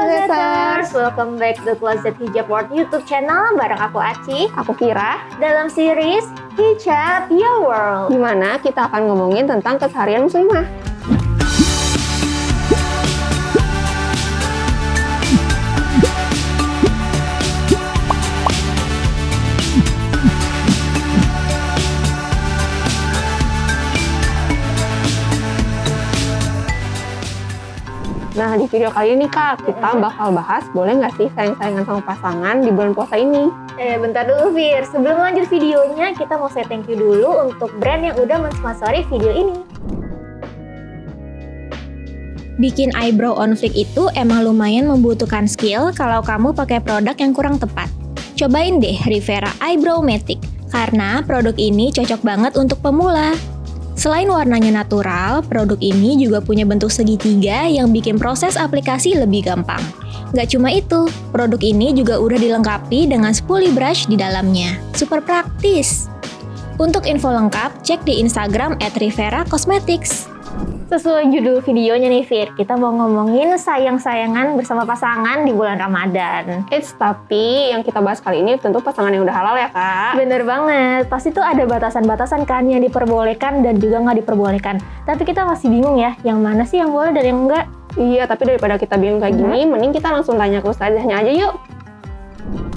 Closeters, welcome back to Closet Hijab World YouTube channel bareng aku Aci, Aku Kira, dalam series Hijab Your World. di mana kita akan ngomongin tentang keseharian muslimah. Nah, di video kali ini Kak, kita bakal bahas boleh nggak sih sayang-sayangan sama pasangan di bulan puasa ini? Bentar dulu Fir, sebelum lanjut videonya kita mau say thank you dulu untuk brand yang udah mensponsori video ini. Bikin eyebrow on flick itu emang lumayan membutuhkan skill kalau kamu pakai produk yang kurang tepat. Cobain deh Rivera Eyebrow Matic, karena produk ini cocok banget untuk pemula. Selain warnanya natural, produk ini juga punya bentuk segitiga yang bikin proses aplikasi lebih gampang. Gak cuma itu, produk ini juga udah dilengkapi dengan spoolie brush di dalamnya. Super praktis! Untuk info lengkap, cek di Instagram @rivera-cosmetics. Sesuai judul videonya nih Fir, kita mau ngomongin sayang-sayangan bersama pasangan di bulan Ramadan. Tapi yang kita bahas kali ini tentu pasangan yang udah halal ya Kak. Bener banget, pasti tuh ada batasan-batasan kan yang diperbolehkan dan juga nggak diperbolehkan. Tapi kita masih bingung ya, yang mana sih yang boleh dan yang enggak? Iya, tapi daripada kita bingung kayak gini, mending kita langsung tanya ke ustazahnya aja yuk.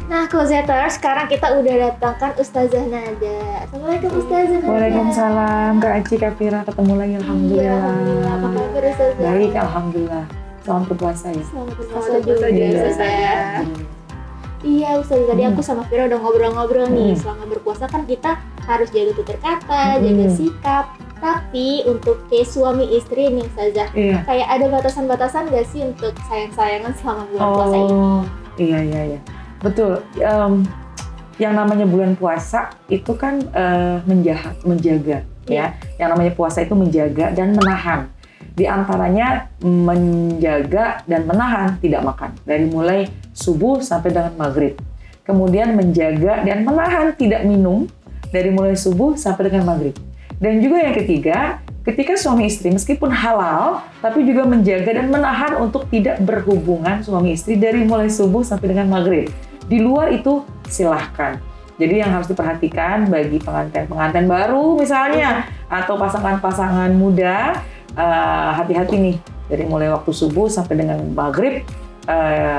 Nah, Closeters, sekarang kita udah datangkan Ustazah Nada. Assalamualaikum Ustazah Nada. Waalaikumsalam, Kak Aci, Kak Fira, ketemu lagi alhamdulillah. Iya, alhamdulillah. Apa kabar Ustazah? Baik, alhamdulillah. Selamat berpuasa ya. Selamat berpuasa juga ya Ustazah. Iya Ustazah, tadi aku sama Fira udah ngobrol-ngobrol nih. Selama berpuasa kan kita harus jaga tutur kata, jaga sikap. Tapi untuk kayak suami istri nih Ustazah, kayak ada batasan-batasan gak sih untuk sayang-sayangan selama bulan puasa ini? Iya. Betul. Yang namanya bulan puasa itu kan menjaga ya. Yang namanya puasa itu menjaga dan menahan. Di antaranya menjaga dan menahan tidak makan dari mulai subuh sampai dengan maghrib. Kemudian menjaga dan menahan tidak minum dari mulai subuh sampai dengan maghrib. Dan juga yang ketiga, ketika suami istri meskipun halal, tapi juga menjaga dan menahan untuk tidak berhubungan suami istri dari mulai subuh sampai dengan maghrib. Di luar itu silahkan. Jadi yang harus diperhatikan bagi pengantin-pengantin baru misalnya, atau pasangan-pasangan muda, hati-hati nih. Dari mulai waktu subuh sampai dengan maghrib,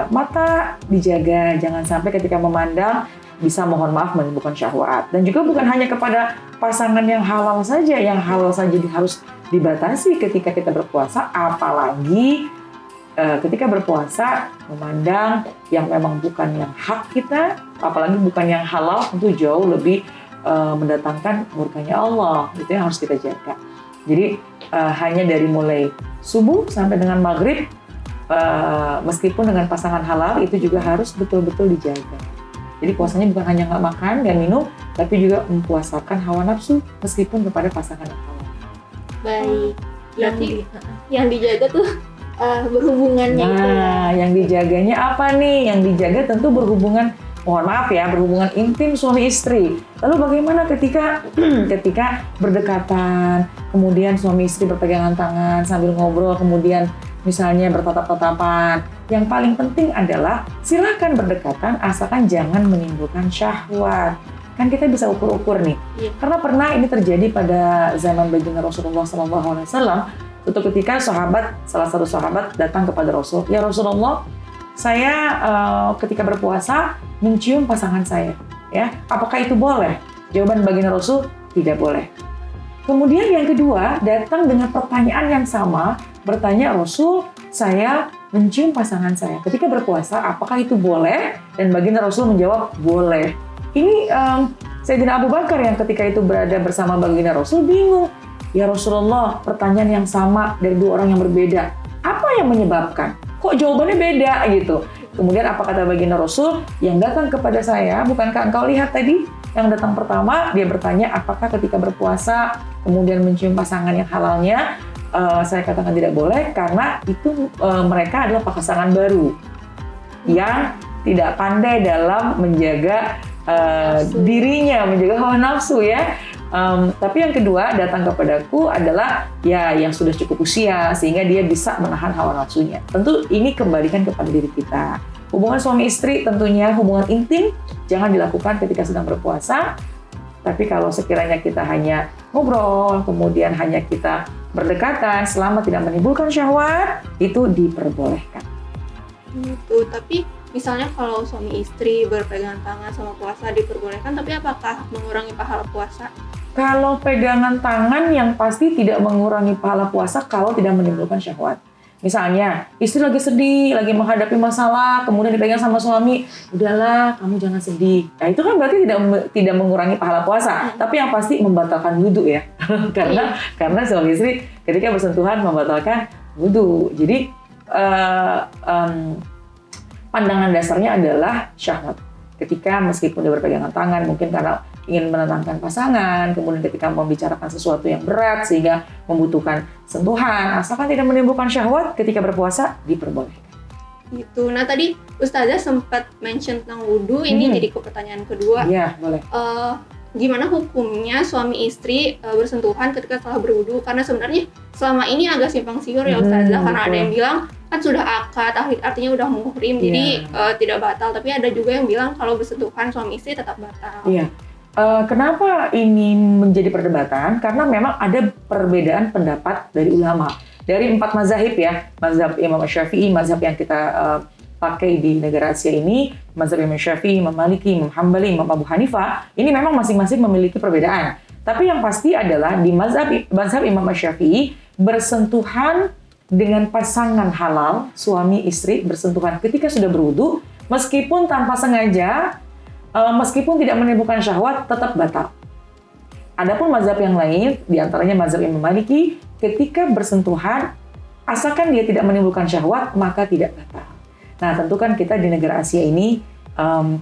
mata dijaga, jangan sampai ketika memandang bisa mohon maaf menimbulkan syahwat. Dan juga bukan hanya kepada pasangan yang halal saja harus dibatasi ketika kita berpuasa, apalagi ketika berpuasa memandang yang memang bukan yang hak kita, apalagi bukan yang halal, tentu jauh lebih mendatangkan murkanya Allah. Itu yang harus kita jaga. Jadi hanya dari mulai subuh sampai dengan maghrib, meskipun dengan pasangan halal itu juga harus betul-betul dijaga. Jadi puasanya bukan hanya nggak makan dan minum, tapi juga mempuasakan hawa nafsu meskipun kepada pasangan yang halal. Baik, yang dijaga tuh berhubungannya itu. Nah, yang dijaganya apa nih? Yang dijaga tentu berhubungan, mohon maaf ya, berhubungan intim suami istri. Lalu bagaimana ketika berdekatan, kemudian suami istri berpegangan tangan sambil ngobrol, kemudian misalnya bertatap-tatapan. Yang paling penting adalah silakan berdekatan asalkan jangan menimbulkan syahwat. Kan kita bisa ukur-ukur nih. Iya. Karena pernah ini terjadi pada zaman baginda Rasulullah SAW. Suatu ketika salah satu sahabat datang kepada Rasul, "Ya Rasulullah, saya ketika berpuasa mencium pasangan saya. Ya, apakah itu boleh?" Jawaban baginda Rasul, "Tidak boleh." Kemudian yang kedua datang dengan pertanyaan yang sama, bertanya, "Rasul, saya mencium pasangan saya ketika berpuasa, apakah itu boleh?" Dan baginda Rasul menjawab, "Boleh." Ini Sayyidina Abu Bakar yang ketika itu berada bersama baginda Rasul bingung. "Ya Rasulullah, pertanyaan yang sama dari dua orang yang berbeda. Apa yang menyebabkan? Kok jawabannya beda?" gitu. Kemudian apa kata baginda Rasul? "Yang datang kepada saya, bukankah engkau lihat tadi? Yang datang pertama, dia bertanya apakah ketika berpuasa, kemudian mencium pasangan yang halalnya, saya katakan tidak boleh karena itu mereka adalah pasangan baru yang tidak pandai dalam menjaga dirinya, menjaga hawa nafsu ya. Tapi yang kedua datang kepadaku adalah ya yang sudah cukup usia sehingga dia bisa menahan hawa nafsunya. Tentu ini kembalikan kepada diri kita. Hubungan suami istri tentunya hubungan intim jangan dilakukan ketika sedang berpuasa. Tapi kalau sekiranya kita hanya ngobrol, kemudian hanya kita berdekatan selama tidak menimbulkan syahwat, itu diperbolehkan. Gitu. Tapi misalnya kalau suami istri berpegangan tangan sama puasa diperbolehkan, tapi apakah mengurangi pahala puasa? Kalau pegangan tangan yang pasti tidak mengurangi pahala puasa kalau tidak menimbulkan syahwat. Misalnya, istri lagi sedih, lagi menghadapi masalah, kemudian dipegang sama suami, udahlah, kamu jangan sedih. Nah, itu kan berarti tidak mengurangi pahala puasa, tapi yang pasti membatalkan wudhu ya. karena suami istri ketika bersentuhan membatalkan wudhu. Jadi, pandangan dasarnya adalah syahwat. Ketika meskipun dia berpegangan tangan, mungkin karena ingin menenangkan pasangan, kemudian ketika membicarakan sesuatu yang berat sehingga membutuhkan sentuhan, asalkan tidak menimbulkan syahwat, ketika berpuasa diperbolehkan. Gitu. Nah tadi Ustazah sempat mention tentang wudhu, ini jadi ke pertanyaan kedua. Iya, boleh. Gimana hukumnya suami istri bersentuhan ketika telah berwudhu? Karena sebenarnya selama ini agak simpang siur ya Ustazah, karena ada yang bilang kan sudah akad, artinya udah muhrim, jadi tidak batal. Tapi ada juga yang bilang kalau bersentuhan suami istri tetap batal. Iya. Kenapa ini menjadi perdebatan? Karena memang ada perbedaan pendapat dari ulama. Dari 4 mazhab ya, mazhab Imam Syafi'i, mazhab yang kita pakai di negara Asia ini, mazhab Imam Syafi'i, Imam Maliki, Imam Hambali, Imam Abu Hanifah, ini memang masing-masing memiliki perbedaan. Tapi yang pasti adalah di mazhab Imam Syafi'i, bersentuhan dengan pasangan halal, suami istri bersentuhan ketika sudah berwudu, meskipun tanpa sengaja, meskipun tidak menimbulkan syahwat, tetap batal. Adapun mazhab yang lain, diantaranya mazhab Imam Maliki, ketika bersentuhan, asalkan dia tidak menimbulkan syahwat, maka tidak batal. Nah, tentu kan kita di negara Asia ini,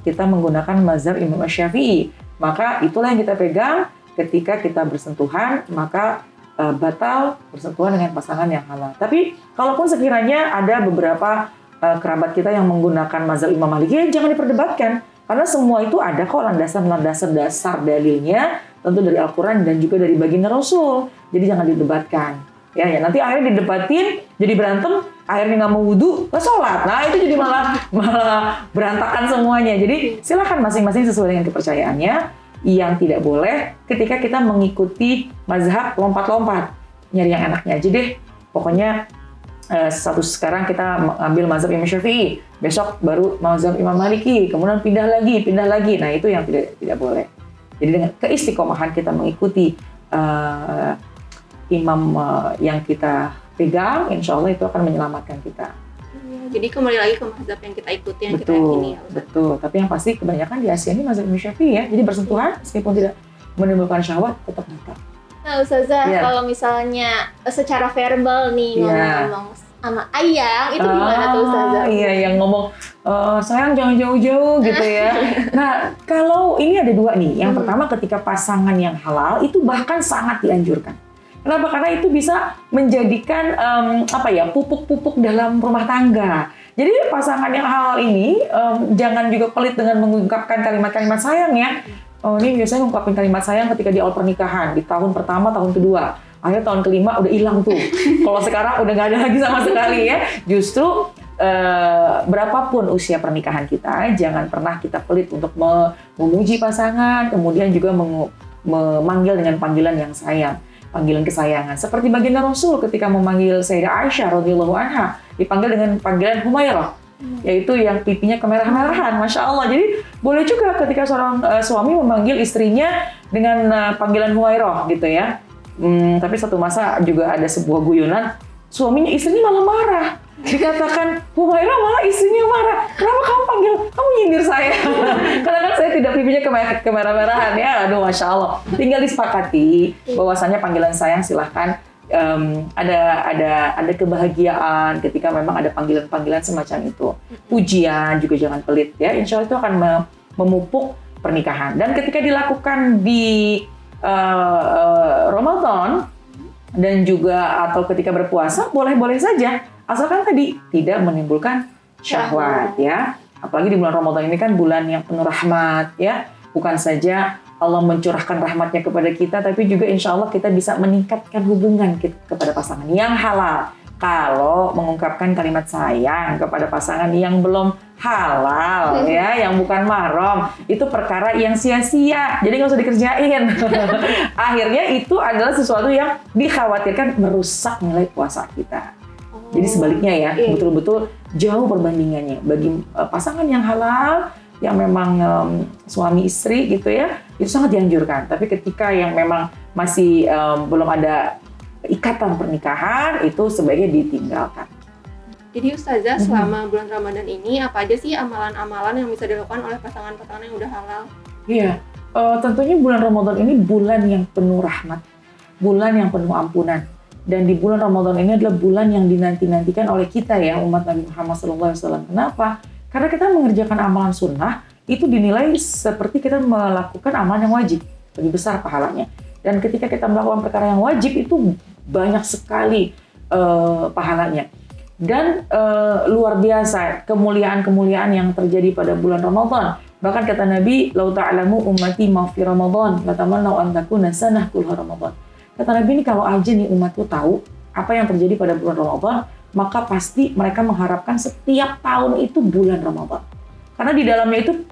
kita menggunakan mazhab Imam Syafi'i. Maka itulah yang kita pegang ketika kita bersentuhan, maka batal bersentuhan dengan pasangan yang halal. Tapi, kalaupun sekiranya ada beberapa kerabat kita yang menggunakan mazhab Imam Maliki, jangan diperdebatkan. Karena semua itu ada kok landasan-landasan dasar dalilnya, tentu dari Al-Quran dan juga dari baginda Rasul. Jadi jangan didebatkan. Ya, nanti akhirnya didebatin, jadi berantem, akhirnya nggak mau wudhu, nggak sholat. Nah itu jadi malah berantakan semuanya. Jadi silakan masing-masing sesuai dengan kepercayaannya. Yang tidak boleh ketika kita mengikuti mazhab lompat-lompat. Nyari yang enaknya aja deh. Pokoknya sekarang kita mengambil mazhab Imam Syafi'i, besok baru mazhab Imam Maliki, kemudian pindah lagi. Nah itu yang tidak boleh. Jadi dengan keistiqomahan kita mengikuti imam yang kita pegang, insya Allah itu akan menyelamatkan kita. Jadi kembali lagi ke mazhab yang kita ikuti, yang kita yakini. Betul. Tapi yang pasti kebanyakan di Asia ini mazhab Imam Syafi'i ya. Jadi bersentuhan meskipun tidak menimbulkan syahwat tetap batal. Nah Ustazah, kalau misalnya secara verbal nih ngomong-ngomong sama ayang, itu gimana tuh Ustazah? Iya, yang ngomong, sayang jangan jauh-jauh gitu ya. Nah, kalau ini ada 2 nih. Yang pertama ketika pasangan yang halal, itu bahkan sangat dianjurkan. Kenapa? Karena itu bisa menjadikan pupuk-pupuk dalam rumah tangga. Jadi pasangan yang halal ini jangan juga pelit dengan mengungkapkan kalimat-kalimat sayang ya. Ini biasanya mengungkapkan kalimat sayang ketika di awal pernikahan, di tahun pertama, tahun kedua. Akhirnya tahun kelima udah hilang tuh. Kalau sekarang udah nggak ada lagi sama sekali ya. Justru berapapun usia pernikahan kita, jangan pernah kita pelit untuk memuji pasangan, kemudian juga memanggil dengan panggilan yang sayang, panggilan kesayangan. Seperti baginda Rasul ketika memanggil Sayyidah Aisyah radhiyallahu anha, dipanggil dengan panggilan Humairah, yaitu yang pipinya kemerah-merahan, Masya Allah. Jadi boleh juga ketika seorang suami memanggil istrinya dengan panggilan Humairah gitu ya. Tapi satu masa juga ada sebuah guyonan, istrinya malah marah. Dikatakan Humairah, malah istrinya marah. Kenapa kamu nyindir saya? Karena kan saya tidak pipinya kemerah-merahan ya. Aduh, Masya Allah. Tinggal disepakati bahwasannya panggilan sayang silahkan. Ada kebahagiaan ketika memang ada panggilan-panggilan semacam itu. Pujian juga jangan pelit ya. Insya Allah itu akan memupuk pernikahan. Dan ketika dilakukan di Ramadan dan juga atau ketika berpuasa boleh-boleh saja, asalkan tadi tidak menimbulkan syahwat ya. Apalagi di bulan Ramadan ini kan bulan yang penuh rahmat ya. Bukan saja Allah mencurahkan rahmatnya kepada kita, tapi juga insya Allah kita bisa meningkatkan hubungan kita kepada pasangan yang halal. Kalau mengungkapkan kalimat sayang kepada pasangan yang belum halal, ya, yang bukan mahram, itu perkara yang sia-sia. Jadi nggak usah dikerjain. Akhirnya itu adalah sesuatu yang dikhawatirkan merusak nilai puasa kita. Jadi sebaliknya ya, betul-betul jauh perbandingannya. Bagi pasangan yang halal, yang memang suami istri gitu ya, itu sangat dianjurkan. Tapi ketika yang memang masih belum ada ikatan pernikahan, itu sebaiknya ditinggalkan. Jadi Ustazah, selama bulan Ramadan ini apa aja sih amalan-amalan yang bisa dilakukan oleh pasangan-pasangan yang udah halal? Iya, tentunya bulan Ramadan ini bulan yang penuh rahmat, bulan yang penuh ampunan. Dan di bulan Ramadan ini adalah bulan yang dinanti-nantikan oleh kita ya, umat Nabi Muhammad SAW. Kenapa? Karena kita mengerjakan amalan sunnah, itu dinilai seperti kita melakukan amalan yang wajib, lebih besar pahalanya. Dan ketika kita melakukan perkara yang wajib, itu banyak sekali pahalanya. Dan luar biasa kemuliaan-kemuliaan yang terjadi pada bulan Ramadan. Bahkan kata Nabi, "Lau ta'lamu ummati ma fi Ramadan, latamannau an takuna sanah kulha Ramadan." Kata Nabi ini, kalau aja nih umatku tahu apa yang terjadi pada bulan Ramadan, maka pasti mereka mengharapkan setiap tahun itu bulan Ramadan. Karena di dalamnya itu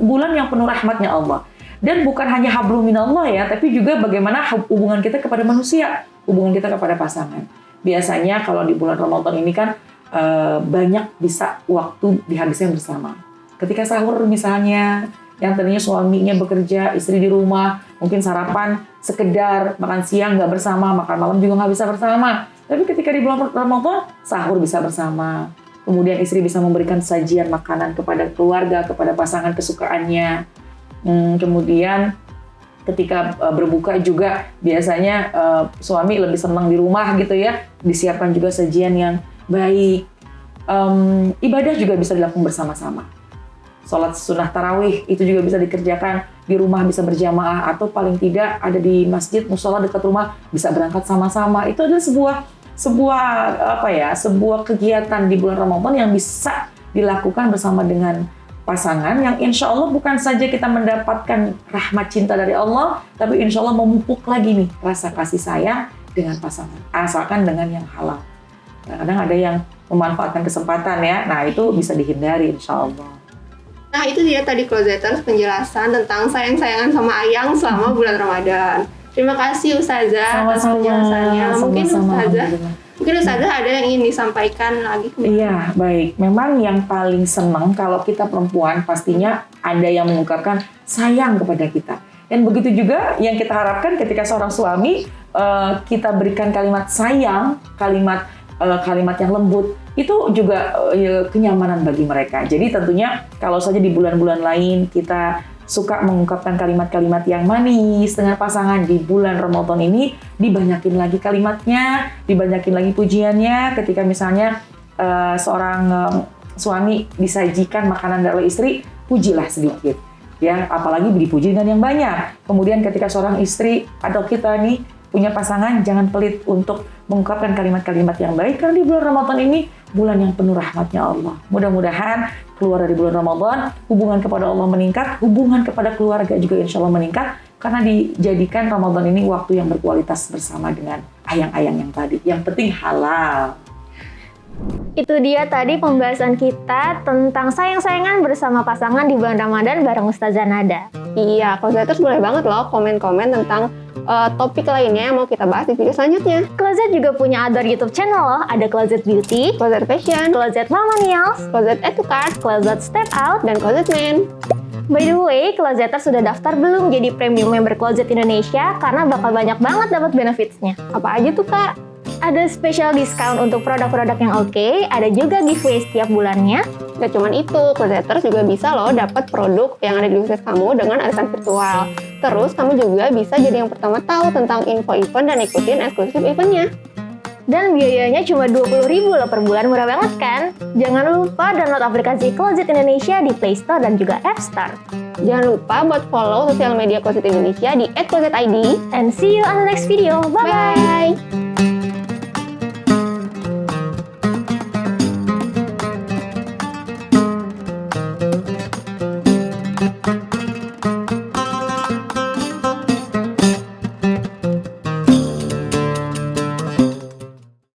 bulan yang penuh rahmatnya Allah. Dan bukan hanya hablum minallah ya, tapi juga bagaimana hubungan kita kepada manusia, hubungan kita kepada pasangan. Biasanya kalau di bulan Ramadan ini kan banyak bisa waktu dihabiskan bersama. Ketika sahur misalnya, yang tadinya suaminya bekerja, istri di rumah, mungkin sarapan sekedar, makan siang nggak bersama, makan malam juga nggak bisa bersama. Tapi ketika di bulan Ramadan, sahur bisa bersama. Kemudian istri bisa memberikan sajian makanan kepada keluarga, kepada pasangan kesukaannya. Kemudian ketika berbuka juga biasanya suami lebih senang di rumah gitu ya, disiapkan juga sajian yang baik. Ibadah juga bisa dilakukan bersama-sama. Sholat sunnah tarawih itu juga bisa dikerjakan di rumah, bisa berjamaah, atau paling tidak ada di masjid musola dekat rumah bisa berangkat sama-sama. Itu adalah sebuah kegiatan di bulan Ramadan yang bisa dilakukan bersama dengan pasangan, yang insya Allah bukan saja kita mendapatkan rahmat cinta dari Allah, tapi insya Allah memupuk lagi nih rasa kasih sayang dengan pasangan, asalkan dengan yang halal. Kadang ada yang memanfaatkan kesempatan ya, nah itu bisa dihindari insya Allah. Nah itu dia tadi Closeters penjelasan tentang sayang-sayangan sama Ayang selama bulan Ramadan. Terima kasih Ustazah atas penjelasannya. Mungkin Ustazah ada yang ingin disampaikan lagi? Iya, baik. Memang yang paling senang kalau kita perempuan pastinya ada yang mengungkapkan sayang kepada kita. Dan begitu juga yang kita harapkan ketika seorang suami kita berikan kalimat sayang, kalimat yang lembut, itu juga kenyamanan bagi mereka. Jadi tentunya kalau saja di bulan-bulan lain kita suka mengungkapkan kalimat-kalimat yang manis dengan pasangan, di bulan Ramadan ini dibanyakin lagi kalimatnya, dibanyakin lagi pujiannya. Ketika misalnya seorang suami disajikan makanan dari istri, pujilah sedikit. Ya, apalagi dipuji dengan yang banyak. Kemudian ketika seorang istri atau kita nih punya pasangan, jangan pelit untuk mengungkapkan kalimat-kalimat yang baik, karena di bulan Ramadan ini bulan yang penuh rahmatnya Allah. Mudah-mudahan keluar dari bulan Ramadan, hubungan kepada Allah meningkat, hubungan kepada keluarga juga insya Allah meningkat, karena dijadikan Ramadan ini waktu yang berkualitas bersama dengan ayang-ayang yang tadi. Yang penting halal. Itu dia tadi pembahasan kita tentang sayang-sayangan bersama pasangan di bulan Ramadan bareng Ustazah Nada. Iya, Closeters boleh banget loh komen-komen tentang topik lainnya yang mau kita bahas di video selanjutnya. Closet juga punya other YouTube channel loh. Ada Closet Beauty, Closet Fashion, Closet Millennials, Closet Add to Cart, Closet Step Out, dan Closet Men. By the way, Closeters sudah daftar belum jadi premium member Closet Indonesia? Karena bakal banyak banget dapat benefitsnya. Apa aja tuh Kak? Ada special discount untuk produk-produk yang oke, ada juga giveaway setiap bulannya. Gak cuman itu, Closeters juga bisa loh dapat produk yang ada di website kamu dengan arisan virtual. Terus kamu juga bisa jadi yang pertama tahu tentang info event dan ikutin eksklusif eventnya. Dan biayanya cuma 20.000 loh per bulan, murah banget kan? Jangan lupa download aplikasi Closet Indonesia di Play Store dan juga App Store. Jangan lupa buat follow sosial media Closet Indonesia di @closetid. And see you on the next video. Bye-bye! Bye!